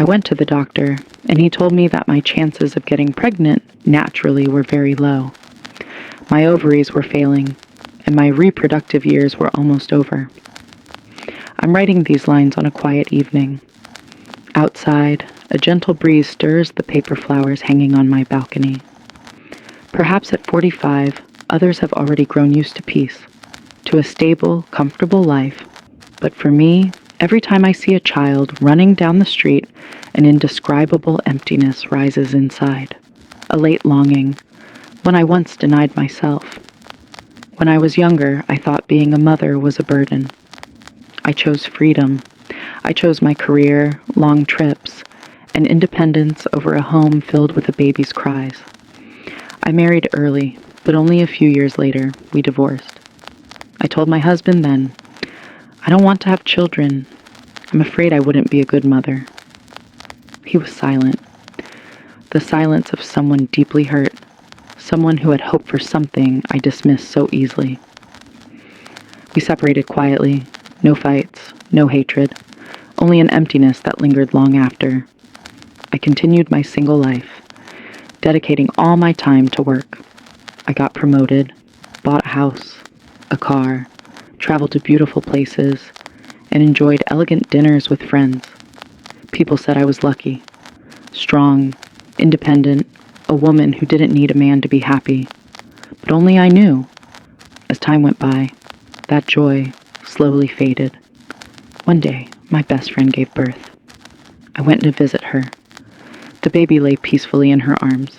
I went to the doctor, and he told me that my chances of getting pregnant naturally were very low. My ovaries were failing, and my reproductive years were almost over. I'm writing these lines on a quiet evening. Outside, a gentle breeze stirs the paper flowers hanging on my balcony. Perhaps at 45, others have already grown used to peace, to a stable, comfortable life. But for me, every time I see a child running down the street, an indescribable emptiness rises inside. A late longing, one I once denied myself. When I was younger, I thought being a mother was a burden. I chose freedom. I chose my career, long trips, and independence over a home filled with a baby's cries. I married early, but only a few years later, we divorced. I told my husband then, I don't want to have children. I'm afraid I wouldn't be a good mother. He was silent. The silence of someone deeply hurt, someone who had hoped for something I dismissed so easily. We separated quietly, no fights, no hatred, only an emptiness that lingered long after. I continued my single life, dedicating all my time to work. I got promoted, bought a house, a car, traveled to beautiful places, and enjoyed elegant dinners with friends. People said I was lucky, strong, independent, a woman who didn't need a man to be happy. But only I knew. As time went by, that joy slowly faded. One day, my best friend gave birth. I went to visit her. The baby lay peacefully in her arms,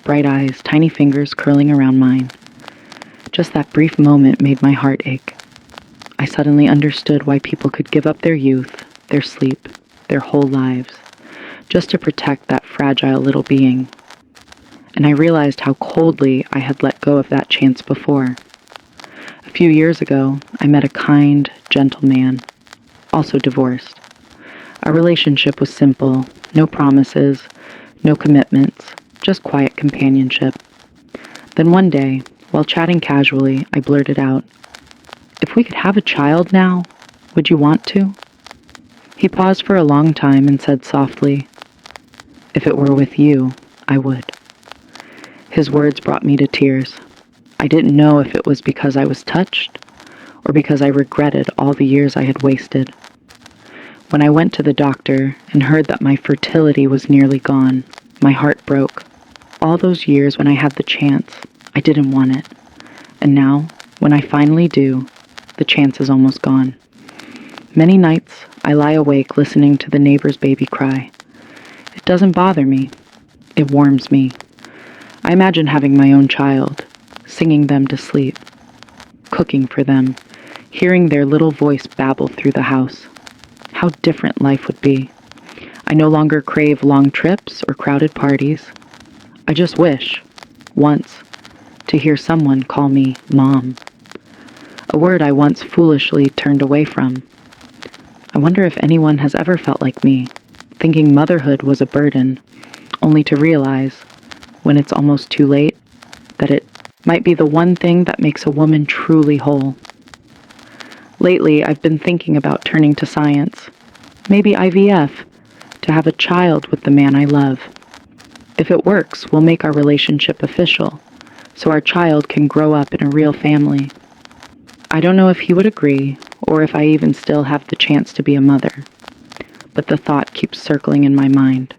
bright eyes, tiny fingers curling around mine. Just that brief moment made my heart ache. I suddenly understood why people could give up their youth, their sleep, their whole lives, just to protect that fragile little being. And I realized how coldly I had let go of that chance before. A few years ago, I met a kind, gentle man, also divorced. Our relationship was simple, no promises, no commitments, just quiet companionship. Then one day, while chatting casually, I blurted out, "If we could have a child now, would you want to?" He paused for a long time and said softly, "If it were with you, I would." His words brought me to tears. I didn't know if it was because I was touched or because I regretted all the years I had wasted. When I went to the doctor and heard that my fertility was nearly gone, my heart broke. All those years when I had the chance, I didn't want it. And now, when I finally do, the chance is almost gone. Many nights, I lie awake listening to the neighbor's baby cry. It doesn't bother me. It warms me. I imagine having my own child, singing them to sleep, cooking for them, hearing their little voice babble through the house. How different life would be. I no longer crave long trips or crowded parties. I just wish, once, to hear someone call me Mom, a word I once foolishly turned away from. I wonder if anyone has ever felt like me, thinking motherhood was a burden, only to realize, when it's almost too late, that it might be the one thing that makes a woman truly whole. Lately, I've been thinking about turning to science, maybe IVF, to have a child with the man I love. If it works, we'll make our relationship official, so our child can grow up in a real family. I don't know if he would agree, or if I even still have the chance to be a mother, but the thought keeps circling in my mind.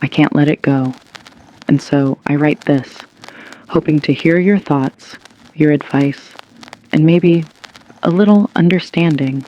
I can't let it go, and so I write this, hoping to hear your thoughts, your advice, and maybe a little understanding.